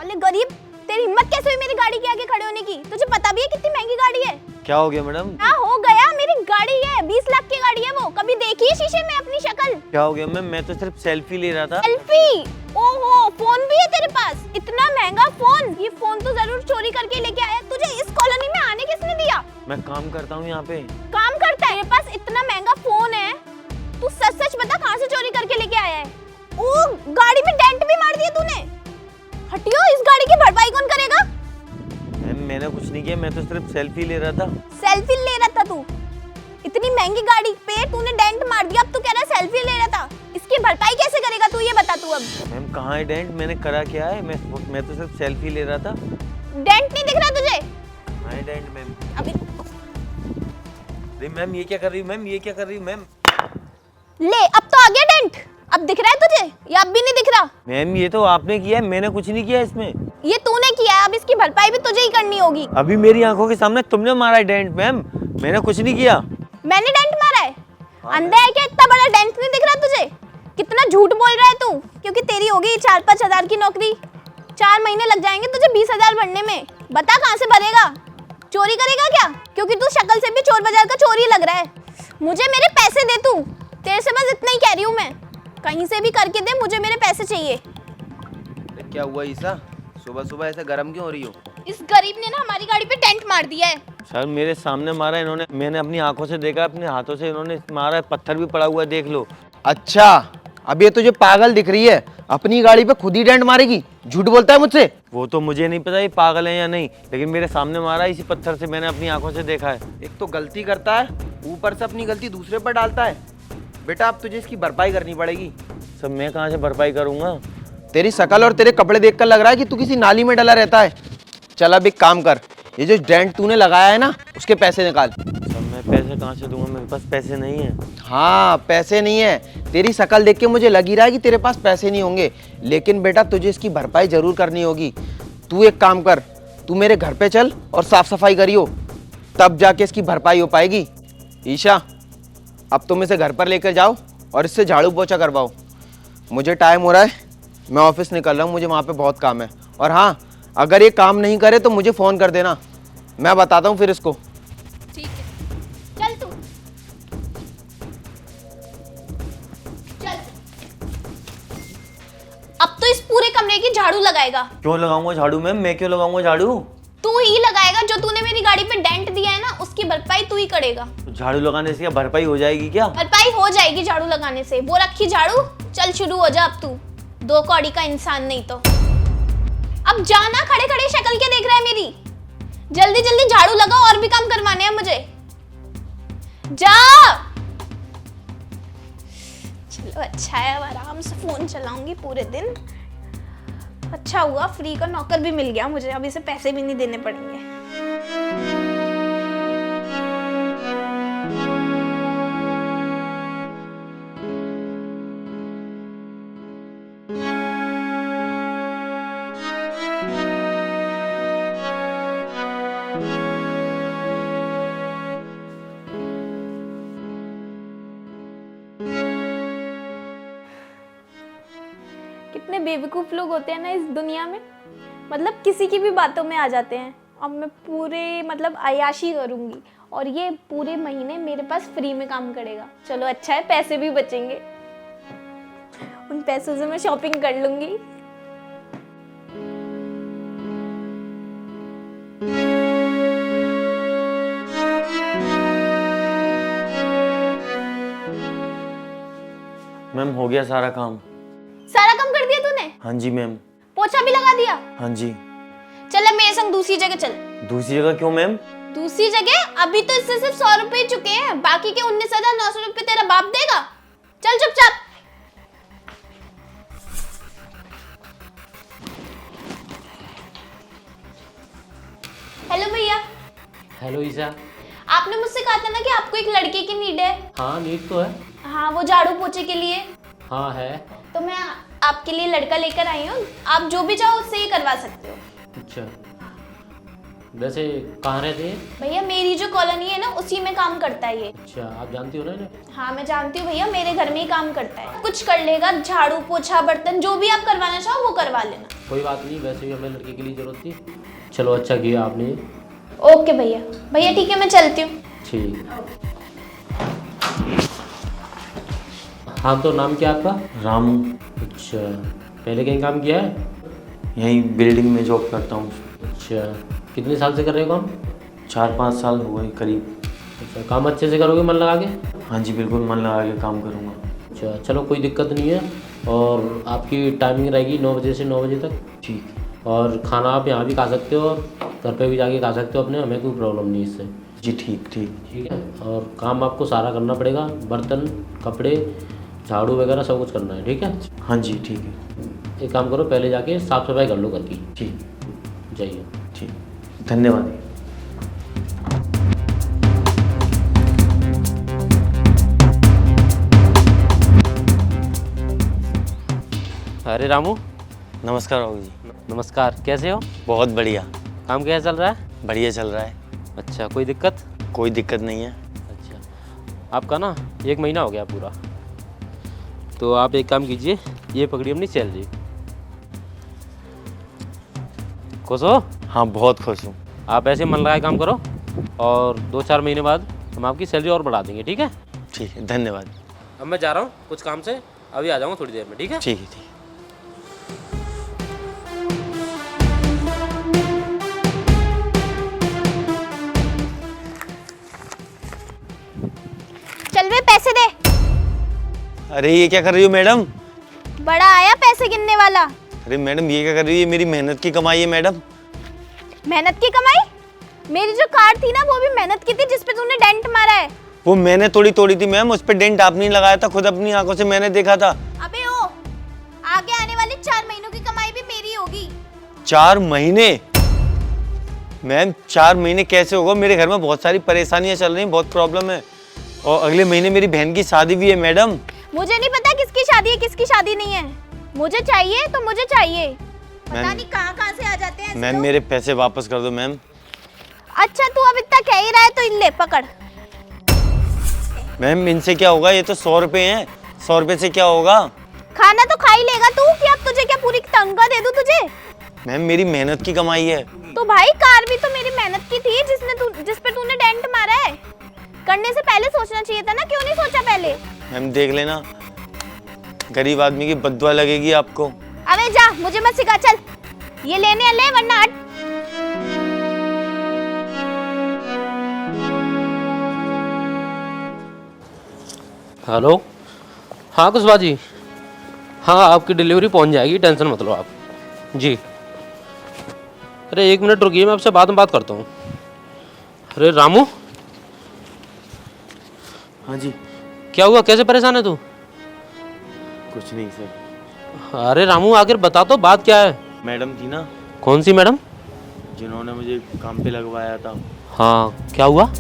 साले गरीब, तेरी हिम्मत कैसे हुई मेरी गाड़ी के आगे खड़े होने की? तुझे पता भी है कितनी महंगी गाड़ी है? क्या हो गया मैडम? हाँ हो गया, मेरी गाड़ी है, 20 लाख की गाड़ी है वो। कभी देखी है शीशे में अपनी शक्ल? क्या हो गया मैम? मैं तो सिर्फ सेल्फी ले रहा था। सेल्फी? ओहो, फोन भी है तेरे पास? इतना महंगा फोन? ये फोन तो जरूर चोरी करके लेके आया। तुझे इस कॉलोनी में आने किसने दिया? मैं काम करता हूँ यहाँ पे। काम करता है? तेरे पास इतना महंगा फोन है, तू सच सच बता कहाँ से चोरी करके लेके आया है? ओ, गाड़ी में डेंट भी मार दिया तूने। हटियो, इस गाड़ी की भरपाई कौन करेगा? मैम मैंने कुछ नहीं किया, मैं तो सिर्फ सेल्फी ले रहा था। सेल्फी ले रहा था तू? इतनी महंगी गाड़ी पे तूने डेंट मार दिया, अब तू कह रहा है सेल्फी ले रहा था। इसकी भरपाई कैसे करेगा तू, ये बता तू अब। मैम कहाँ है डेंट? मैंने करा क्या है? मैं तो सिर्फ सेल्फी ले रहा था। डेंट नहीं दिख रहा तुझे? कहाँ है डेंट मैम? अभी अरे मैम ये क्या कर रही हूँ मैम? ये क्या कर रही हूँ मैम? ले, अब तो आ गया डेंट। अब दिख रहा है तुझे या अब भी नहीं दिख रहा? मैम ये तो आपने किया है, मैंने कुछ नहीं किया इसमें। ये तूने किया है, अब इसकी भरपाई भी तुझे ही करनी होगी। अभी मेरी आंखों के सामने तुमने मारा है डेंट मैम, मैंने कुछ नहीं किया। मैंने डेंट मारा है? अंधा है क्या? इतना बड़ा डेंट नहीं दिख रहा तुझे? कितना झूठ बोल रहा है तू? क्योंकि तेरी होगी 4-5 हजार की नौकरी, 4 महीने लग जाएंगे तुझे 20,000 भरने में। बता कहाँ से भरेगा? चोरी करेगा क्या? क्योंकि तू शक्ल से भी चोर बाजार का चोर ही लग रहा है। मुझे मेरे पैसे दे तू, तेरे से बस इतना ही कह रही हूँ मैं। कहीं से भी करके दे, मुझे मेरे पैसे चाहिए। क्या हुआ ईसा? सुबह सुबह ऐसे गर्म क्यों हो रही हो? इस गरीब ने ना हमारी गाड़ी पे डेंट मार दिया है। सर मेरे सामने मारा इन्होंने, मैंने अपनी आंखों से देखा, अपने हाथों से इन्होंने मारा है, पत्थर भी पड़ा हुआ है, देख लो। अच्छा, अब ये तुझे पागल दिख रही है? अपनी गाड़ी पे खुद ही डेंट मारेगी? झूठ बोलता है मुझसे। वो तो मुझे नहीं पता ये पागल है या नहीं, लेकिन मेरे सामने मारा है इसी पत्थर से, मैंने अपनी आंखों से देखा है। एक तो गलती करता है, ऊपर से अपनी गलती दूसरे पर डालता है। बेटा अब तुझे इसकी भरपाई करनी पड़ेगी। सर मैं कहाँ से भरपाई करूँगा? तेरी शकल और तेरे कपड़े देखकर लग रहा है कि तू किसी नाली में डला रहता है। चल अब एक काम कर, ये जो डेंट तूने लगाया है ना, उसके पैसे निकाल। सर मैं पैसे कहाँ से दूंगा? मेरे पास पैसे नहीं है। हाँ पैसे नहीं है, तेरी शकल देख के मुझे लग ही रहा है कि तेरे पास पैसे नहीं होंगे, लेकिन बेटा तुझे इसकी भरपाई जरूर करनी होगी। तू एक काम कर, तू मेरे घर पे चल और साफ सफाई करियो, तब जाके इसकी भरपाई हो पाएगी। ईशा अब तुम इसे घर पर लेकर जाओ और इससे झाड़ू पोछा करवाओ। मुझे टाइम हो रहा है, मैं ऑफिस निकल रहा हूँ, मुझे वहाँ पे बहुत काम है। और हाँ, अगर ये काम नहीं करे तो मुझे फ़ोन कर देना, मैं बताता हूँ फिर इसको। ठीक है, चल तू चल। अब तो इस पूरे कमरे की झाड़ू लगाएगा। क्यों लगाऊंगा झाड़ू मैम? मैं क्यों लगाऊंगा झाड़ू? तू ही लगाएगा, जो तूने मेरी गाड़ी पे डेंट दिया है ना, उसकी भरपाई तू ही करेगा। तो झाड़ू लगाने से क्या भरपाई हो जाएगी क्या? भरपाई हो जाएगी झाड़ू लगाने से। वो रखी झाड़ू, चल शुरू हो जा अब तू, 2 कौड़ी का इंसान नहीं तो। अब जाना, खड़े खड़े शक्ल क्या देख रहा है मेरी? जल्दी जल्दी झाड़ू लगा, और भी काम करवाने हैं मुझे। जा। चलो अच्छा है, अब आराम से फोन चलाऊंगी पूरे दिन। अच्छा हुआ फ्री का नौकर भी मिल गया मुझे, अब इसे पैसे भी नहीं देने पड़ेंगे। कितने बेवकूफ लोग होते हैं ना इस दुनिया में, मतलब किसी की भी बातों में आ जाते हैं। अब मैं पूरे मतलब अय्याशी करूंगी और ये पूरे महीने मेरे पास फ्री में काम करेगा। चलो अच्छा है, पैसे भी बचेंगे, उन पैसों से मैं शॉपिंग कर लूंगी। मैम हो गया सारा काम। सारा काम कर दिया तूने? हाँ जी मैम। पोछा भी लगा दिया? हाँ जी। चल अब मेरे संग दूसरी जगह चल। दूसरी जगह क्यों मैम? दूसरी जगह? अभी तो इससे सिर्फ 100 रुपए चुके हैं, बाकी के 19,900 रुपए तेरा बाप देगा। चल चुपचाप। हेलो भैया। हेलो ईशा। आपने मुझसे कहा था ना कि आपको एक लड़के की नीड है। हाँ नीड तो है। हाँ, वो झाड़ू पोछे के लिए। हाँ है। तो मैं आपके लिए लड़का लेकर आई हूँ, आप जो भी चाहो उससे ये करवा सकते हो। अच्छा वैसे कहाँ रहते हैं? भैया मेरी जो कॉलोनी है ना उसी में काम करता है ये। अच्छा, आप जानती हो ना इन्हें? हाँ मैं जानती हूँ भैया, मेरे घर में ही काम करता है। कुछ कर लेगा, झाड़ू पोछा बर्तन जो भी आप करवाना चाहो वो करवा लेना। कोई बात नहीं, वैसे भी हमें लड़के के लिए ज़रूरत थी। चलो अच्छा किया आपने। ओके भैया। भैया ठीक है मैं चलती हूँ। ठीक। हाँ तो नाम क्या आपका? रामू। अच्छा, पहले कहीं काम किया है? यहीं बिल्डिंग में जॉब करता हूँ। अच्छा, कितने साल से कर रहे हो काम? 4-5 साल हो गए करीब। अच्छा, काम अच्छे से करोगे मन लगा के? हाँ जी बिल्कुल मन लगा के काम करूँगा। अच्छा चलो, कोई दिक्कत नहीं है। और आपकी टाइमिंग रहेगी 9 बजे से 9 बजे तक। ठीक। और खाना आप यहाँ भी खा सकते हो और घर पे भी जाके खा सकते हो अपने, हमें कोई प्रॉब्लम नहीं इससे। जी ठीक ठीक। ठीक है। और काम आपको सारा करना पड़ेगा, बर्तन, कपड़े, झाड़ू वगैरह सब कुछ करना है। ठीक है। हाँ जी ठीक है। एक काम करो, पहले जाके साफ़ सफाई कर लो घर की। ठीक जाइए। ठीक, धन्यवाद। अरे रामू। नमस्कार बाबू जी। नमस्कार, कैसे हो? बहुत बढ़िया। काम कैसा चल रहा है? बढ़िया चल रहा है। अच्छा, कोई दिक्कत? कोई दिक्कत नहीं है। अच्छा, आपका ना 1 महीना हो गया पूरा, तो आप एक काम कीजिए, ये पकड़िए अपनी सैलरी। खुश हो? हाँ बहुत खुश हूँ। आप ऐसे मन लगाए काम करो और 2-4 महीने बाद हम आपकी सैलरी और बढ़ा देंगे। ठीक है? ठीक है, धन्यवाद। अब मैं जा रहा हूँ कुछ काम से, अभी आ जाऊँगा थोड़ी देर में। ठीक है? ठीक है ठीक। चल वे पैसे दे। अरे ये क्या कर रही हो मैडम? बड़ा आया पैसे गिनने वाला। अरे मैडम ये क्या कर रही है? ये मेरी मेहनत की कमाई है मैडम। मेहनत की कमाई? मेरी जो कार थी ना वो भी मेहनत की थी, जिसपे तूने डेंट मारा है। वो मैंने थोड़ी तोड़ी थी मैम, उस पर डेंट आपने लगाया था, खुद अपनी आंखों से मैंने देखा था। अबे ओ, आगे आने वाली 4 महीनों की कमाई भी मेरी होगी। 4 महीने? मैम 4 महीने कैसे होगा? मेरे घर में बहुत सारी परेशानियां चल रही हैं, बहुत प्रॉब्लम है, और अगले महीने मेरी बहन की शादी भी है मैडम। मुझे नहीं पता किसकी शादी है किसकी शादी नहीं है, मुझे चाहिए तो मुझे चाहिए। पता नहीं कहाँ से आ जाते हैं। मैम मेरे पैसे वापस कर दो मैम। अच्छा तू अब इतना कह ही रहा है तो इन ले पकड़। मैम इनसे क्या होगा? ये तो 100 रुपए हैं, 100 रुपए से क्या होगा? खाना तो खा ही लेगा तू, कि अब तुझे क्या पूरी तनख्वाह दे दूं तुझे? मैम मेरी मेहनत की कमाई है। तो भाई कार भी तो मेरी मेहनत की थी, जिस पे तूने डेंट मारा है। करने से पहले सोचना चाहिए था ना, क्यों नहीं सोचा पहले? मैम देख लेना, गरीब आदमी की बद्दुआ लगेगी आपको। अबे जा, मुझे मत सिखा, चल ये लेने ले वरना हट। हेलो। हाँ कुशवाहा जी, हाँ आपकी डिलीवरी पहुंच जाएगी, टेंशन मत लो आप जी। अरे 1 मिनट रुकिए, मैं आपसे बाद में बात करता हूँ। अरे रामू। हाँ जी। क्या हुआ, कैसे परेशान है तू? कुछ नहीं सर। अरे रामू आखिर बता तो, बात क्या है? मैडम थी ना, कौन सी मैडम? जिन्होंने मुझे काम पे लगवाया था। हाँ, क्या हुआ?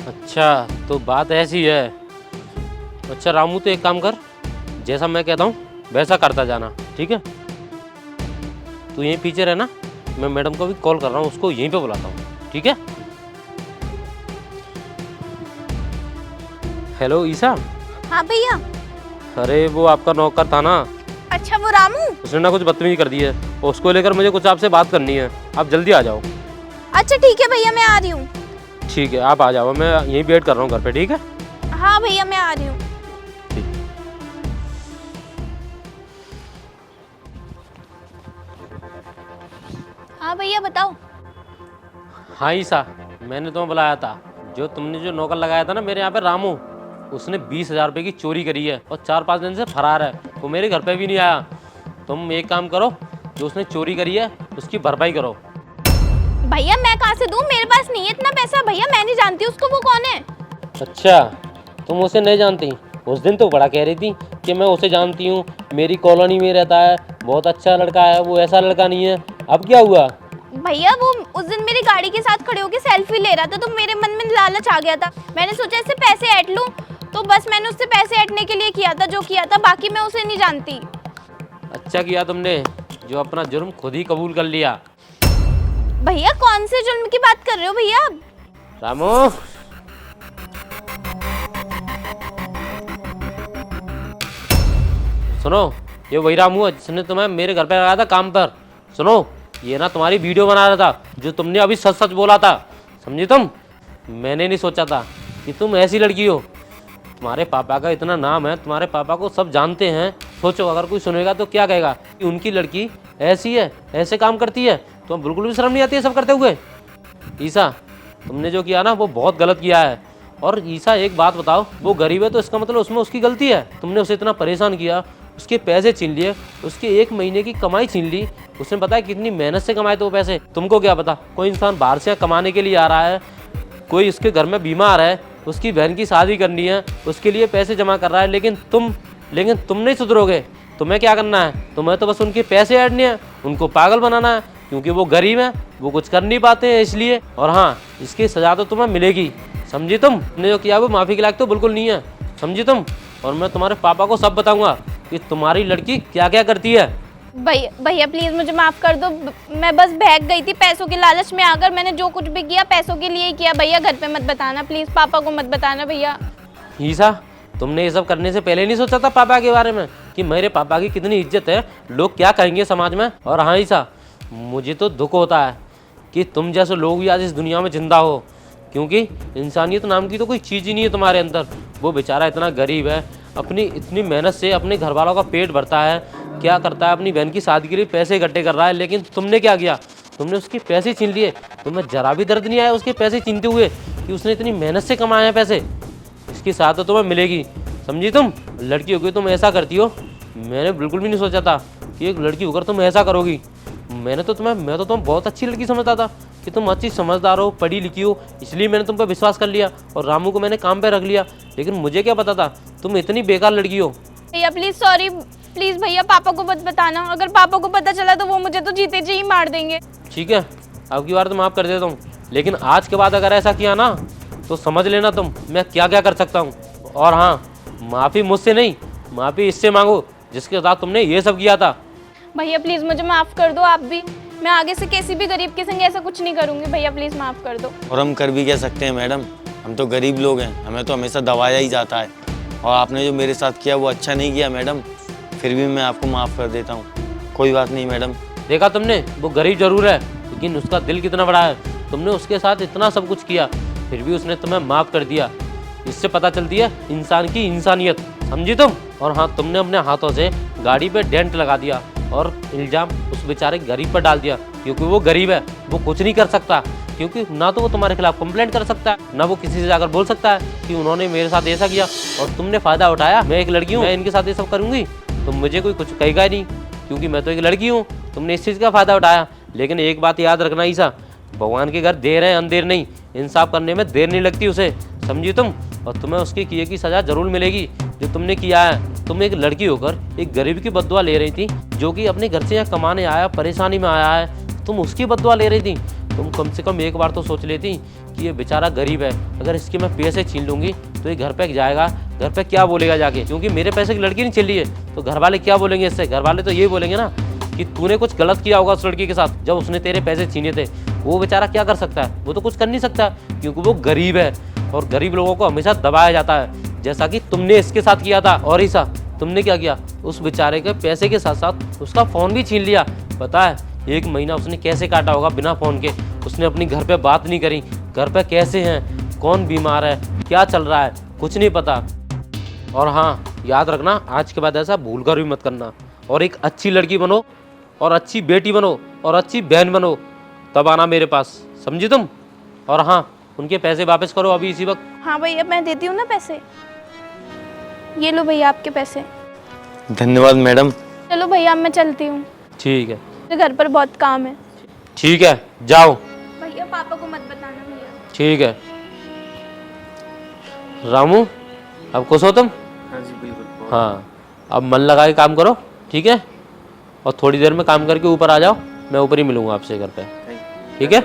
अच्छा तो बात ऐसी है। अच्छा रामू तो एक काम कर, जैसा मैं कहता हूँ वैसा करता जाना, ठीक है? तू यहीं पीछे रहना, मैं मैडम को भी कॉल कर रहा हूँ, उसको यहीं पे बुलाता हूँ, ठीक है? हेलो ईसा। हाँ भैया। अरे वो आपका नौकर था ना, अच्छा वो रामू? उसने ना कुछ बदतमीजी कर दी है, उसको लेकर मुझे कुछ आपसे बात करनी है, आप जल्दी आ जाओ। अच्छा ठीक है भैया, मैं आ रही हूँ। ठीक है आप आ जाओ, मैं यहीं वेट कर रहा हूँ घर पे, ठीक है? हाँ भैया मैं आ रही हूँ। हाँ भैया बताओ। हाँ ईसा, मैंने तुम्हें बुलाया था। जो नौकर लगाया था ना मेरे यहाँ पे रामू, उसने 20,000 रुपये की चोरी करी है और 4-5 दिन से फरार है। वो मेरे घर पे भी नहीं आया तुम एक काम करो, जो उसने चोरी करी है उसकी भरपाई करो। भैया मैं कहाँ से दूँ, मेरे पास नहीं है इतना पैसा। भैया मैं नहीं जानती उसको, वो कौन है। अच्छा, तुम उसे नहीं जानती? उस दिन तो बड़ा कह रही थी कि मैं उसे जानती हूँ, मेरी कॉलोनी में रहता है, बहुत अच्छा लड़का है, वो ऐसा लड़का नहीं है। अब क्या हुआ? भैया वो उस दिन मेरी गाड़ी के साथ खड़े होकर सेल्फी ले रहा था, तो मेरे मन में लालच आ गया था। मैंने सोचा इससे पैसे ऐंठ लूं, तो बस मैंने उससे पैसे ऐंठने के लिए किया था जो किया था, बाकी मैं उसे नहीं जानती। अच्छा किया तुमने, जो अपना जुर्म खुद ही कबूल कर लिया। भैया कौन से जुर्म की बात कर रहे हो भैया? रामू, सुनो, ये वही रामू है जिसने तुम्हें मेरे घर पे लगाया था काम पर। सुनो, ये ना तुम्हारी वीडियो बना रहा था, जो तुमने अभी सच सच बोला था, समझी तुम? मैंने नहीं सोचा था कि तुम ऐसी लड़की हो। तुम्हारे पापा का इतना नाम है, तुम्हारे पापा को सब जानते हैं। सोचो अगर कोई सुनेगा तो क्या कहेगा कि उनकी लड़की ऐसी है, ऐसे काम करती है। तो बिल्कुल भी शर्म नहीं आती है सब करते हुए? ईसा, तुमने जो किया ना वो बहुत गलत किया है। और ईसा एक बात बताओ, वो गरीब है तो इसका मतलब उसमें उसकी गलती है? तुमने उसे इतना परेशान किया, उसके पैसे छीन लिए, उसके 1 महीने की कमाई छीन ली। उसने पता है कितनी मेहनत से कमाए तो वो पैसे, तुमको क्या पता? कोई इंसान बाहर से कमाने के लिए आ रहा है, कोई उसके घर में बीमार है, उसकी बहन की शादी करनी है, उसके लिए पैसे जमा कर रहा है, लेकिन तुम नहीं सुधरोगे। तुम्हें क्या करना है? तुम्हें तो बस उनके पैसे ऐडने हैं, उनको पागल बनाना है, क्योंकि वो गरीब हैं, वो कुछ कर नहीं पाते हैं इसलिए। और हाँ, इसकी सजा तो तुम्हें मिलेगी, समझी तुम? तुमने जो किया वो माफ़ी के लायक तो बिल्कुल नहीं है, समझी तुम? और मैं तुम्हारे पापा को सब बताऊंगा कि तुम्हारी लड़की क्या क्या करती है। भैया प्लीज मुझे माफ कर दो, मैं बस बहक गई थी पैसों के लालच में आकर। मैंने जो कुछ भी किया पैसों के लिए ही किया। भैया घर पे मत बताना प्लीज, पापा को मत बताना भैया। ईसा, तुमने ये सब करने से पहले नहीं सोचा था पापा के बारे में कि मेरे पापा की कितनी इज्जत है, लोग क्या कहेंगे समाज में? और हाँ ईसा, मुझे तो दुख होता है कि तुम जैसे लोग भी आज इस दुनिया में जिंदा हो, क्योंकि इंसानियत नाम की तो कोई चीज़ ही नहीं है तुम्हारे अंदर। वो बेचारा इतना गरीब है, अपनी इतनी मेहनत से अपने घर वालों का पेट भरता है, क्या करता है, अपनी बहन की शादी के लिए पैसे इकट्ठे कर रहा है, लेकिन तुमने क्या किया? तुमने उसके पैसे छीन लिए। तुम्हें जरा भी दर्द नहीं आया उसके पैसे छीनते हुए कि उसने इतनी मेहनत से कमाए हैं पैसे? इसकी साथ तो तुम्हें मिलेगी, समझी तुम? लड़की होकर तुम ऐसा करती हो, मैंने बिल्कुल भी नहीं सोचा था कि एक लड़की होकर तुम ऐसा करोगी। मैं तो तुम्हें बहुत अच्छी लड़की समझता था कि तुम अच्छी समझदार हो, पढ़ी लिखी हो, इसलिए मैंने तुम पर विश्वास कर लिया और रामू को मैंने काम पे रख लिया। लेकिन मुझे क्या पता था तुम इतनी बेकार लड़की हो। भैया प्लीज सॉरी, प्लीज भैया पापा को मत बताना। अगर पापा को पता चला तो वो मुझे तो जीते जी ही मार देंगे। ठीक है, अब की बार तो माफ़ कर देता हूँ, लेकिन आज के बाद अगर ऐसा किया ना तो समझ लेना तुम मैं क्या क्या कर सकता हूँ। और हाँ, माफ़ी मुझसे नहीं, माफ़ी इससे मांगो जिसके साथ तुमने ये सब किया था। भैया प्लीज मुझे माफ कर दो आप भी। मैं आगे से किसी भी गरीब के संग ऐसा कुछ नहीं करूंगी। भैया प्लीज माफ कर दो। और हम कर भी क्या सकते हैं मैडम, हम तो गरीब लोग हैं, हमें तो हमेशा दबाया ही जाता है। और आपने जो मेरे साथ किया वो अच्छा नहीं किया मैडम, फिर भी मैं आपको माफ़ कर देता हूँ। कोई बात नहीं मैडम। देखा तुमने, वो गरीब जरूर है लेकिन उसका दिल कितना बड़ा है। तुमने उसके साथ इतना सब कुछ किया फिर भी उसने तुम्हें माफ़ कर दिया। इससे पता चलती है इंसान की इंसानियत, समझी तुम? और हाँ, तुमने अपने हाथों से गाड़ी पे डेंट लगा दिया और इल्ज़ाम उस बेचारे गरीब पर डाल दिया, क्योंकि वो गरीब है, वो कुछ नहीं कर सकता। क्योंकि ना तो वो तुम्हारे खिलाफ कंप्लेंट कर सकता है, ना वो किसी से जाकर बोल सकता है कि उन्होंने मेरे साथ ऐसा किया और तुमने फ़ायदा उठाया। मैं एक लड़की हूँ, मैं इनके साथ ये सब करूँगी तो मुझे कोई कुछ कहेगा ही नहीं, क्योंकि मैं तो एक लड़की हूँ। तुमने इस चीज़ का फ़ायदा उठाया। लेकिन एक बात याद रखना ईसा, भगवान के घर देर है अंधेर नहीं, इंसाफ करने में देर नहीं लगती उसे, समझी तुम? और तुम्हें उसके किए की सज़ा जरूर मिलेगी जो तुमने किया है। तुम एक लड़की होकर एक गरीब की बददुआ ले रही थी, जो कि अपने घर से यहाँ कमाने आया, परेशानी में आया है, तुम उसकी बददुआ ले रही थी। तुम कम से कम एक बार तो सोच लेती कि ये बेचारा गरीब है, अगर इसके मैं पैसे छीन लूँगी तो ये घर पे जाएगा, घर पे क्या बोलेगा जाके, क्योंकि मेरे पैसे की लड़की नहीं चल रही है तो घर वाले क्या बोलेंगे इससे? घर वाले तो ये बोलेंगे ना कि तूने कुछ गलत किया होगा उस लड़की के साथ जब उसने तेरे पैसे छीने थे। वो बेचारा क्या कर सकता है? वो तो कुछ कर नहीं सकता क्योंकि वो गरीब है, और गरीब लोगों को हमेशा दबाया जाता है, जैसा कि तुमने इसके साथ किया था। और ईसा, तुमने क्या किया? उस बेचारे के पैसे के साथ साथ उसका फ़ोन भी छीन लिया। पता है 1 महीना उसने कैसे काटा होगा बिना फ़ोन के? उसने अपनी घर पे बात नहीं करी, घर पे कैसे हैं, कौन बीमार है, क्या चल रहा है, कुछ नहीं पता। और हाँ, याद रखना आज के बाद ऐसा भूल कर भी मत करना, और एक अच्छी लड़की बनो और अच्छी बेटी बनो और अच्छी बहन बनो, तब आना मेरे पास, समझी तुम? और हाँ, उनके पैसे वापस करो अभी इसी वक्त। हाँ भैया मैं देती हूँ ना पैसे, ये लो भैया आपके पैसे। धन्यवाद मैडम। चलो भैया अब मैं चलती हूँ, ठीक है मुझे घर पर बहुत काम है। ठीक है, जाओ। भैया पापा को मत बताना भैया। ठीक है रामू, अब खुश हो तुम? हाँ जी बिल्कुल। हाँ, अब मन लगा के काम करो, ठीक है? और थोड़ी देर में काम करके ऊपर आ जाओ, मैं ऊपर ही मिलूंगा आपसे घर पे, ठीक है?